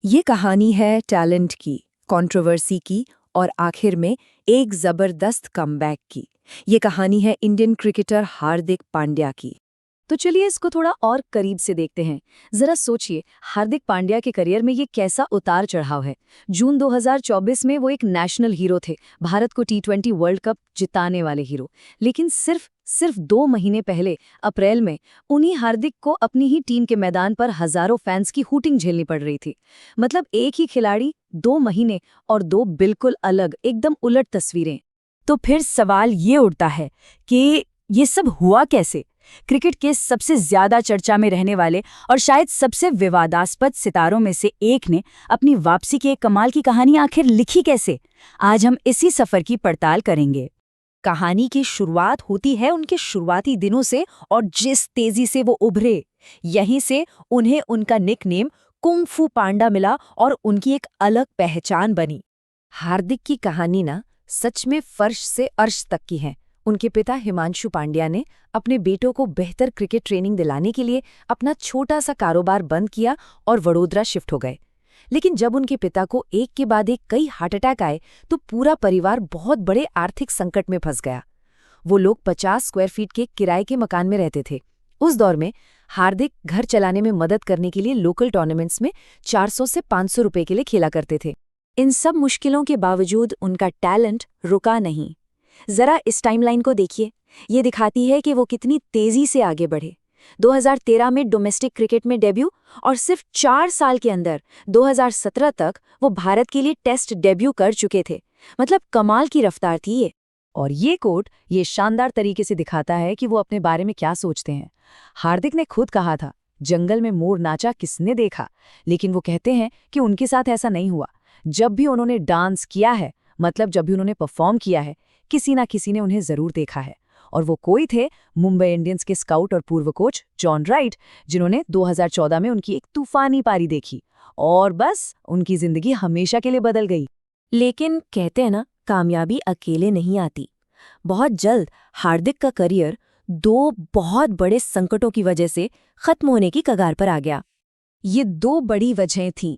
ये कहानी है टैलेंट की, कंट्रोवर्सी की और आखिर में एक जबरदस्त कमबैक की। ये कहानी है इंडियन क्रिकेटर हार्दिक पांड्या की। तो चलिए इसको थोड़ा और करीब से देखते हैं। जरा सोचिए, हार्दिक पांड्या के करियर में ये कैसा उतार चढ़ाव है। जून 2024 में वो एक नेशनल हीरो थे, भारत को टी20 वर्ल्ड कप जिताने वाले हीरो। लेकिन सिर्फ 2 महीने पहले अप्रैल में उन्हीं हार्दिक को अपनी ही टीम के मैदान पर हजारों फैंस की हूटिंग झेलनी पड़ रही थी। मतलब एक ही खिलाड़ी, 2 महीने और दो बिल्कुल अलग, एकदम उलट तस्वीरें। तो फिर सवाल ये उठता है कि ये सब हुआ कैसे। क्रिकेट के सबसे ज्यादा चर्चा में रहने वाले और शायद सबसे विवादास्पद सितारों में से एक ने अपनी वापसी की एक कमाल की कहानी आखिर लिखी कैसे। आज हम इसी सफर की पड़ताल करेंगे। कहानी की शुरुआत होती है उनके शुरुआती दिनों से, और जिस तेजी से वो उभरे, यहीं से उन्हें उनका निकनेम कुंग फू पांडा मिला और उनकी एक अलग पहचान बनी। हार्दिक की कहानी ना सच में फर्श से अर्श तक की है। उनके पिता हिमांशु पांड्या ने अपने बेटों को बेहतर क्रिकेट ट्रेनिंग दिलाने के लिए अपना छोटा सा कारोबार बंद किया और वडोदरा शिफ्ट हो गए। लेकिन जब उनके पिता को एक के बाद एक कई हार्ट अटैक आए तो पूरा परिवार बहुत बड़े आर्थिक संकट में फंस गया। वो लोग 50 स्क्वायर फीट के किराए के मकान में रहते थे। उस दौर में हार्दिक घर चलाने में मदद करने के लिए लोकल टूर्नामेंट्स में 400 से 500 रुपए के लिए खेला करते थे। इन सब मुश्किलों के बावजूद उनका टैलेंट रुका नहीं। जरा इस टाइमलाइन को देखिए, ये दिखाती है कि वो कितनी तेजी से आगे बढ़े। 2013 में डोमेस्टिक क्रिकेट में डेब्यू और सिर्फ 4 साल के अंदर 2017 तक वो भारत के लिए टेस्ट डेब्यू कर चुके थे। मतलब कमाल की रफ्तार थी ये। और ये कोट ये शानदार तरीके से दिखाता है कि वो अपने बारे में क्या सोचते हैं। हार्दिक ने खुद कहा था, जंगल में मोर नाचा किसने देखा। लेकिन वो कहते हैं कि उनके साथ ऐसा नहीं हुआ। जब भी उन्होंने डांस किया है, मतलब जब भी उन्होंने परफॉर्म किया है, किसी ना किसी ने उन्हें जरूर देखा है। और वो कोई थे मुंबई इंडियंस के स्काउट और पूर्व कोच जॉन राइट, जिन्होंने 2014 में उनकी एक तूफानी पारी देखी और बस उनकी जिंदगी हमेशा के लिए बदल गई। लेकिन कहते हैं ना, कामयाबी अकेले नहीं आती। बहुत जल्द हार्दिक का करियर 2 बहुत बड़े संकटों की वजह से खत्म होने की कगार पर आ गया। ये 2 बड़ी वजहें थीं।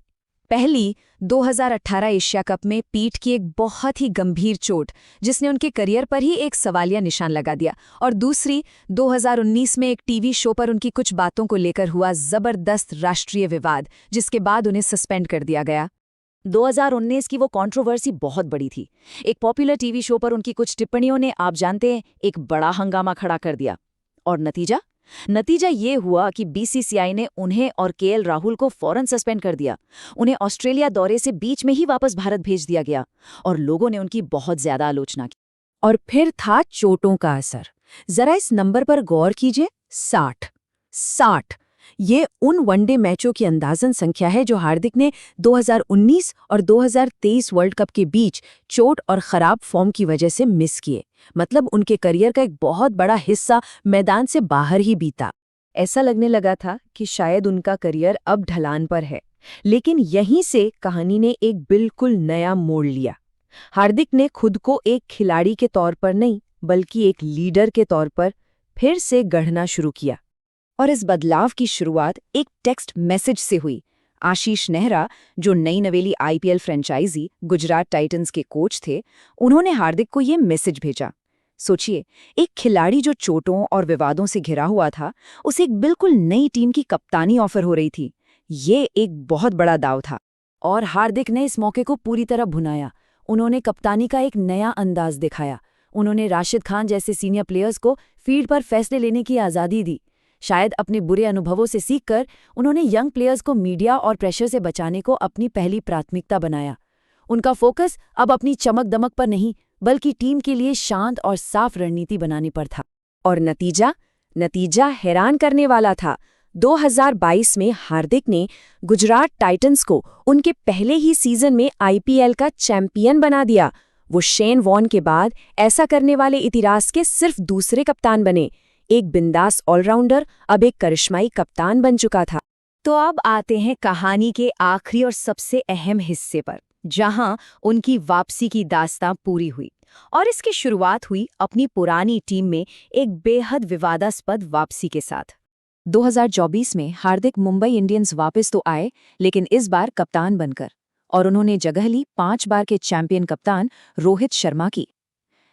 पहली, 2018 एशिया कप में पीठ की एक बहुत ही गंभीर चोट, जिसने उनके करियर पर ही एक सवालिया निशान लगा दिया। और दूसरी, 2019 में एक टीवी शो पर उनकी कुछ बातों को लेकर हुआ जबरदस्त राष्ट्रीय विवाद, जिसके बाद उन्हें सस्पेंड कर दिया गया। 2019 की वो कंट्रोवर्सी बहुत बड़ी थी। एक पॉपुलर टीवी शो पर उनकी कुछ टिप्पणियों ने, आप जानते हैं, एक बड़ा हंगामा खड़ा कर दिया। और नतीजा ये हुआ कि बीसीसीआई ने उन्हें और केएल राहुल को फौरन सस्पेंड कर दिया। उन्हें ऑस्ट्रेलिया दौरे से बीच में ही वापस भारत भेज दिया गया और लोगों ने उनकी बहुत ज्यादा आलोचना की। और फिर था चोटों का असर। जरा इस नंबर पर गौर कीजिए, 60। ये उन वनडे मैचों की अंदाजन संख्या है जो हार्दिक ने 2019 और 2023 वर्ल्ड कप के बीच चोट और खराब फॉर्म की वजह से मिस किए। मतलब उनके करियर का एक बहुत बड़ा हिस्सा मैदान से बाहर ही बीता। ऐसा लगने लगा था कि शायद उनका करियर अब ढलान पर है। लेकिन यहीं से कहानी ने एक बिल्कुल नया मोड़ लिया। हार्दिक ने खुद को एक खिलाड़ी के तौर पर नहीं, बल्कि एक लीडर के तौर पर फिर से गढ़ना शुरू किया। और इस बदलाव की शुरुआत एक टेक्स्ट मैसेज से हुई। आशीष नेहरा, जो नई नवेली आईपीएल फ्रेंचाइजी गुजरात टाइटंस के कोच थे, उन्होंने हार्दिक को ये मैसेज भेजा। सोचिए, एक खिलाड़ी जो चोटों और विवादों से घिरा हुआ था, उसे एक बिल्कुल नई टीम की कप्तानी ऑफर हो रही थी। ये एक बहुत बड़ा दाव था और हार्दिक ने इस मौके को पूरी तरह भुनाया। उन्होंने कप्तानी का एक नया अंदाज दिखाया। उन्होंने राशिद खान जैसे सीनियर प्लेयर्स को फील्ड पर फैसले लेने की आज़ादी दी। शायद अपने बुरे अनुभवों से सीखकर उन्होंने यंग प्लेयर्स को मीडिया और प्रेशर से बचाने को अपनी पहली प्राथमिकता बनाया। उनका फोकस अब अपनी चमक दमक पर नहीं, बल्कि टीम के लिए शांत और साफ रणनीति बनाने पर था। और नतीजा हैरान करने वाला था। 2022 में हार्दिक ने गुजरात टाइटंस को उनके पहले ही सीजन में आईपीएल का चैंपियन बना दिया। वो शेन वॉर्न के बाद ऐसा करने वाले इतिहास के सिर्फ दूसरे कप्तान बने। एक बिंदास ऑलराउंडर अब एक करिश्माई कप्तान बन चुका था। तो अब आते हैं कहानी के आखिरी और सबसे अहम हिस्से पर, जहां उनकी वापसी की दास्तां पूरी हुई। और इसकी शुरुआत हुई अपनी पुरानी टीम में एक बेहद विवादास्पद वापसी के साथ। 2024 में हार्दिक मुंबई इंडियंस वापस तो आए, लेकिन इस बार कप्तान बनकर, और उन्होंने जगह ली 5 बार के चैंपियन कप्तान रोहित शर्मा की।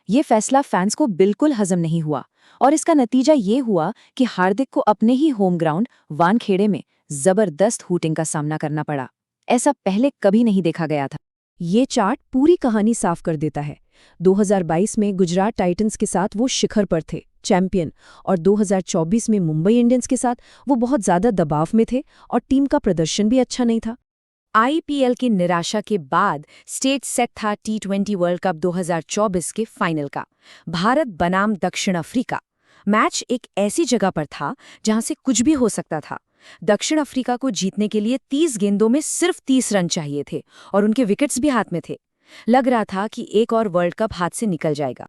ये फैसला फैंस को बिल्कुल हजम नहीं हुआ और इसका नतीजा ये हुआ कि हार्दिक को अपने ही होम ग्राउंड वानखेड़े में जबरदस्त हूटिंग का सामना करना पड़ा। ऐसा पहले कभी नहीं देखा गया था। ये चार्ट पूरी कहानी साफ कर देता है। 2022 में गुजरात टाइटंस के साथ वो शिखर पर थे, चैंपियन, और 2024 में मुंबई इंडियंस के साथ वो बहुत ज्यादा दबाव में थे और टीम का प्रदर्शन भी अच्छा नहीं था। आईपीएल की निराशा के बाद स्टेज सेट था T20 वर्ल्ड कप 2024 के फाइनल का। भारत बनाम दक्षिण अफ्रीका। मैच एक ऐसी जगह पर था जहां से कुछ भी हो सकता था। दक्षिण अफ्रीका को जीतने के लिए 30 गेंदों में सिर्फ 30 रन चाहिए थे और उनके विकेट्स भी हाथ में थे। लग रहा था कि एक और वर्ल्ड कप हाथ से निकल जाएगा।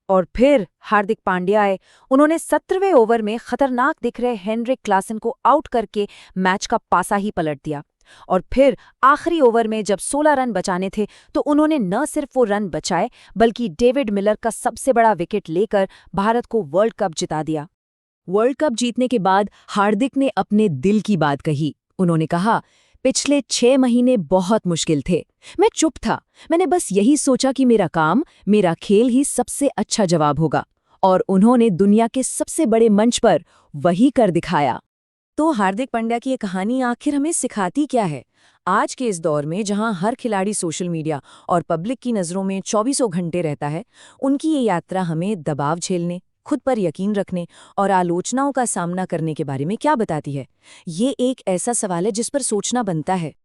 और फिर हार्दिक पांड्या आए। उन्होंने 17वें ओवर में खतरनाक दिख रहे हेनरिक क्लासन को आउट करके मैच का पासा ही पलट दिया। और फिर आखिरी ओवर में जब 16 रन बचाने थे तो उन्होंने न सिर्फ वो रन बचाए बल्कि डेविड मिलर का सबसे बड़ा विकेट लेकर भारत को वर्ल्ड कप जिता दिया। वर्ल्ड कप जीतने के बाद हार्दिक ने अपने दिल की बात कही। उन्होंने कहा, पिछले 6 महीने बहुत मुश्किल थे। मैं चुप था। मैंने बस यही सोचा कि मेरा काम, मेरा खेल ही सबसे अच्छा जवाब होगा। और उन्होंने दुनिया के सबसे बड़े मंच पर वही कर दिखाया। तो हार्दिक पांड्या की ये कहानी आखिर हमें सिखाती क्या है? आज के इस दौर में जहां हर खिलाड़ी सोशल मीडिया और पब्लिक की नज़रों में 24 घंटे रहता है, उनकी ये यात्रा हमें दबाव झेलने, खुद पर यकीन रखने और आलोचनाओं का सामना करने के बारे में क्या बताती है? ये एक ऐसा सवाल है जिस पर सोचना बनता है।